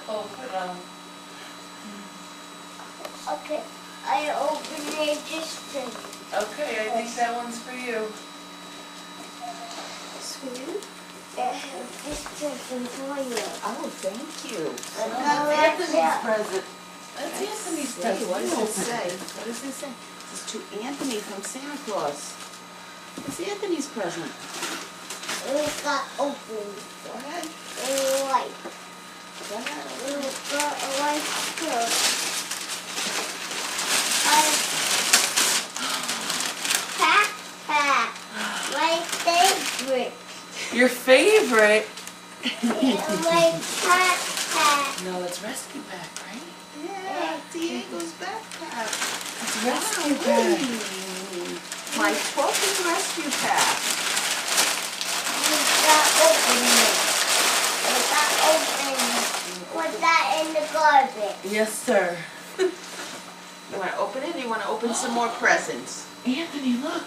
Open up. Okay, I open it this thing. Okay, I think that one's for you. Sweet. This thing for you. Oh, thank you. I No, got that's it. Anthony's present. That's Anthony's Say, present. what does it say? What does it say? This is to Anthony from Santa Claus. It's Anthony's present. It got open. Go ahead. White. Go ahead. It got a white shirt. Backpack. My favorite. Your favorite? My backpack. No, it's Rescue Pack, right? Yeah, Diego's backpack. It's Rescue Pack. My token rescue pack. It got open. It got open. Put that in the garbage. Yes, sir. You want to open it or you want to open some more presents? Anthony, look.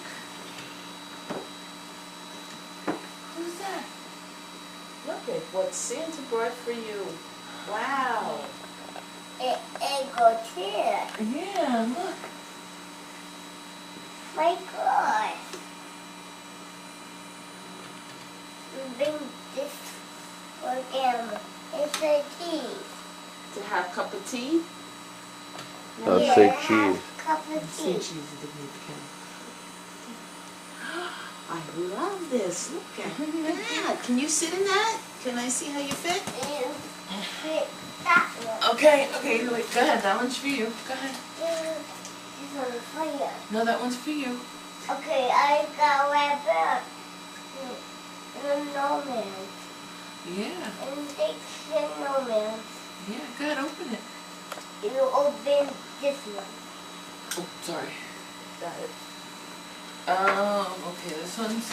Who's that? Look at what Santa brought for you. Wow. It goes here. Yeah, look. My God. Bring this for them. It's a tea. To have a cup of tea? I'd say cheese. Cup of tea. I love this. Look at that. Can you sit in that? Can I see how you fit? And fit that one. Okay, wait, go ahead. That one's for you. Go ahead. This one's for you. No, that one's for you. Okay, I got red bird. And a snowman. Yeah, And they snowman. yeah, go ahead, open it. You open this one. Oh, sorry. Got it. Okay, this one's,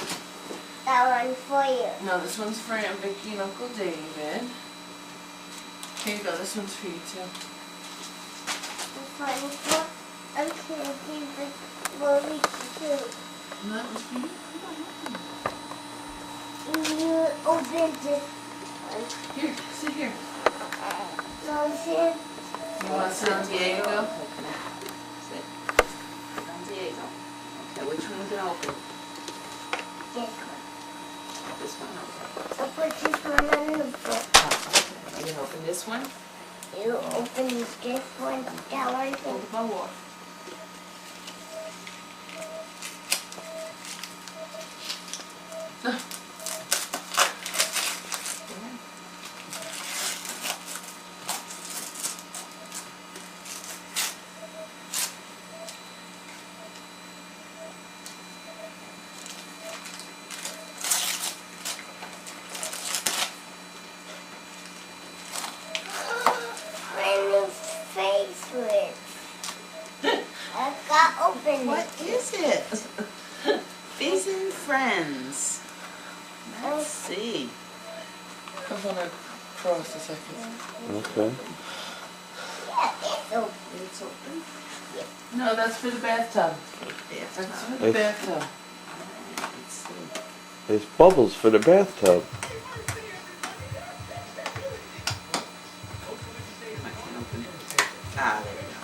That one for you. no, this one's for Aunt Vicky and Uncle David. Here you go, this one's for you too. This one for okay, this will be too. No, that one's for you. You open this one. Here, sit here. No, see? You want to sit on Diego? Sit. Don Diego. Okay, which one are we going to open? This one. This one, okay. I'll put this one on the book. Okay. You going to open this one? You open this one, that one, Hold the bow off. Go ahead. my favorite. I got open What it. is it? Biz and Friends. Let's see. I'm gonna cross a second. Okay. Yeah, it's open. It's open. No, that's for the bathtub. Yes. That's for the It's- bathtub. Let's see. There's bubbles for the bathtub. I can't open it. Ah, there we go.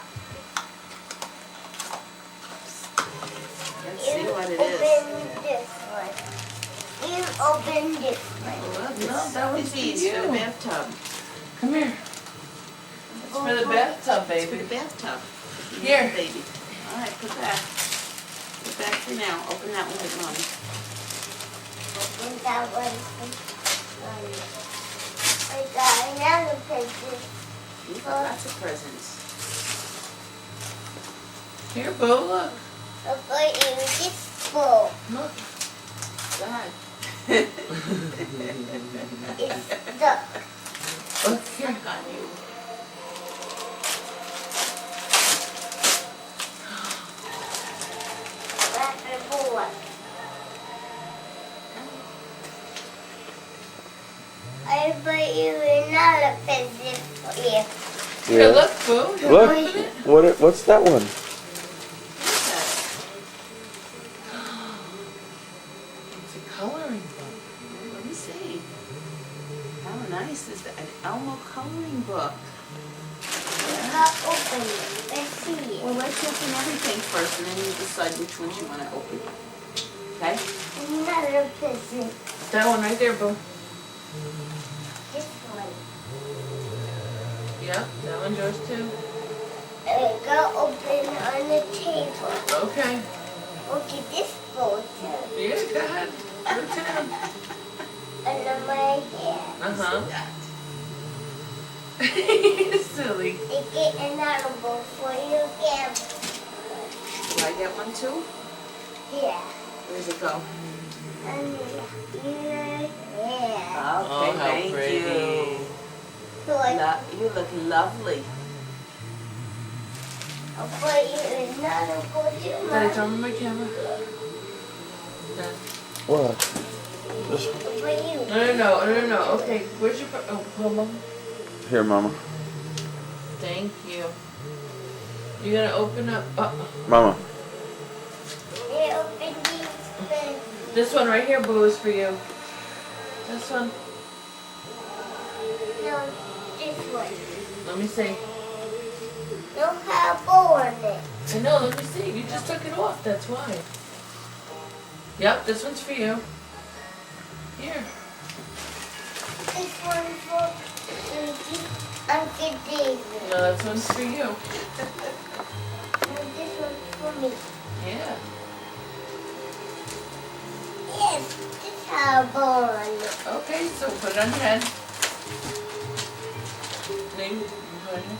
Let's see You what it open is. this one. You open this one. Look, No, that one's it's for these for the you. bathtub. Come here. It's for the bathtub, It's for baby. the bathtub. Here. Baby. All right, put back. Put back for now. Open that one with Mommy. Open that one. I got another picture. You've got lots of presents. Here, Bo, look. I'll put you this bowl. Look. Go ahead. It's stuck. Look here. Got you. That's the bowl. I put you another picture for you. Here, Yeah. look, Boo. You Look. open it? What's that one? What is that? It's a coloring book. Let me see. How nice is an Elmo coloring book. I'll open it. Let's see Well, it. let's open everything first, and then you decide which ones you want to open. Okay? Another present. That one right there, Boo. This one. Yep, that one's yours too. Go open on the table. Okay. Okay, this goes too. Yeah, go ahead. Go to them. Under my hair. Uh-huh. Silly. They get another bowl for you again. Do I get one too? Yeah. Where's it go? And yeah. Okay, how thank pretty. you. So I You look lovely. I'll put you another bowl to Daddy, my. turn on my camera. Dad. What? This one. For you. No. Okay, where's your... Oh, Mama. Here, Mama. Thank you. You gonna open up... Mama. They open these things. This one right here, Boo, is for you. This one. No, this one. Let me see. No have a bowl on it. I know, let me see. You just took it off, that's why. Yep, this one's for you. Here. This one for Uncle David. No, this one's for you. And this one for me. Yeah. Yes, this have a bowl on it. Okay, so put it on your head. No, you put it on your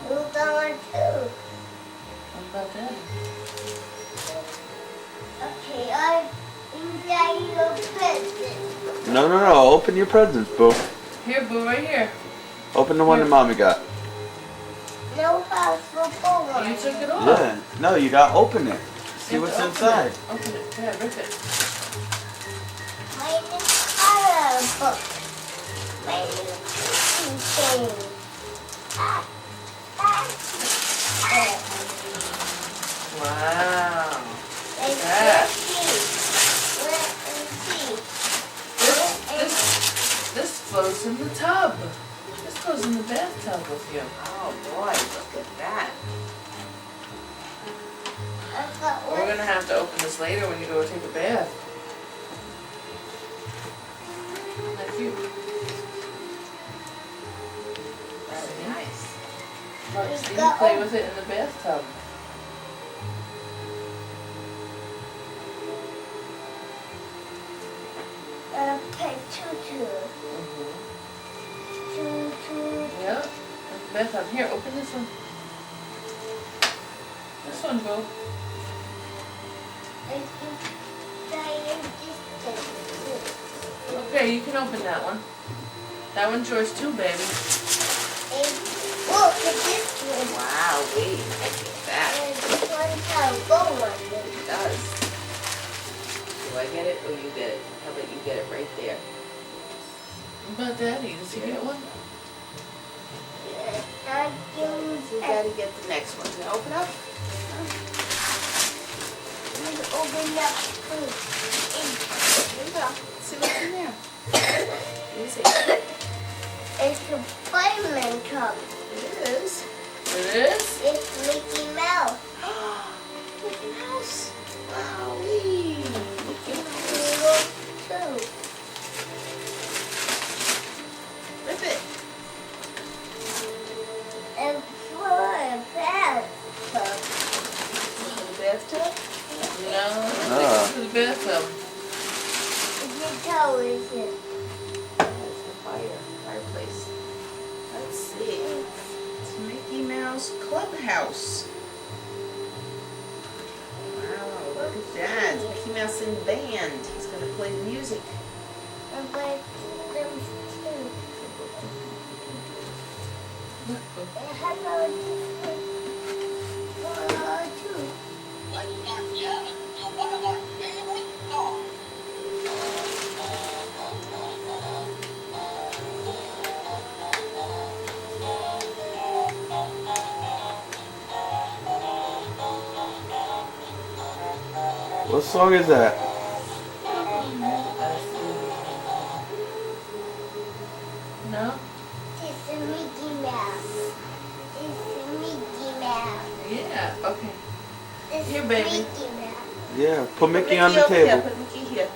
Look on too. What about that? Okay, I got your present. No. Open your presents, Boo. Here, Boo, right here. Open the one that Mommy got. No have a bowl on You it. took it off. Yeah. No, you gotta open it. See You have what's to inside. Open it. Yeah, rip it. My new color book. My new thing. Wow. Let's Yeah. see. This floats in the tub. This goes in the bathtub with you. Oh boy, look at that. I've got We're one. gonna have to open this later when you go take a bath. Like you. Very nice. Look, see, you play with it in the bathtub. Okay, choo-choo. Choo-choo. Yeah. In the bathtub. Here, open this one. This one, Boo. Okay, you can open that one. That one's yours too, baby. Look at this one. Wow, wait, look at that. And this one has a bow on it. It does. Do I get it or you get it? How about you get it right there? What about Daddy? Does he get one? You gotta get the next one. Can I open up? Open up. Here we go. Let's see what's in there. Easy. It's a fireman truck. It is. It is? It's Mickey Mouse. Mickey Mouse. Wowee. Mickey Mouse. Look too. Rip it. And for a bathtub. In the bathtub? No, I think it's for the bathtub. It's a television. That's the fireplace. Let's see. It's Mickey Mouse Clubhouse. Wow, look at that. It's Mickey Mouse in band. He's gonna play the music. And but them too. Look, Boo. And how about this one? Too. What song is that? No? It's a Mickey Mouse. It's a Mickey Mouse. Yeah, okay. It's Here, baby. Mickey Mouse. Yeah, put Mickey on the over here. table. Put Mickey here.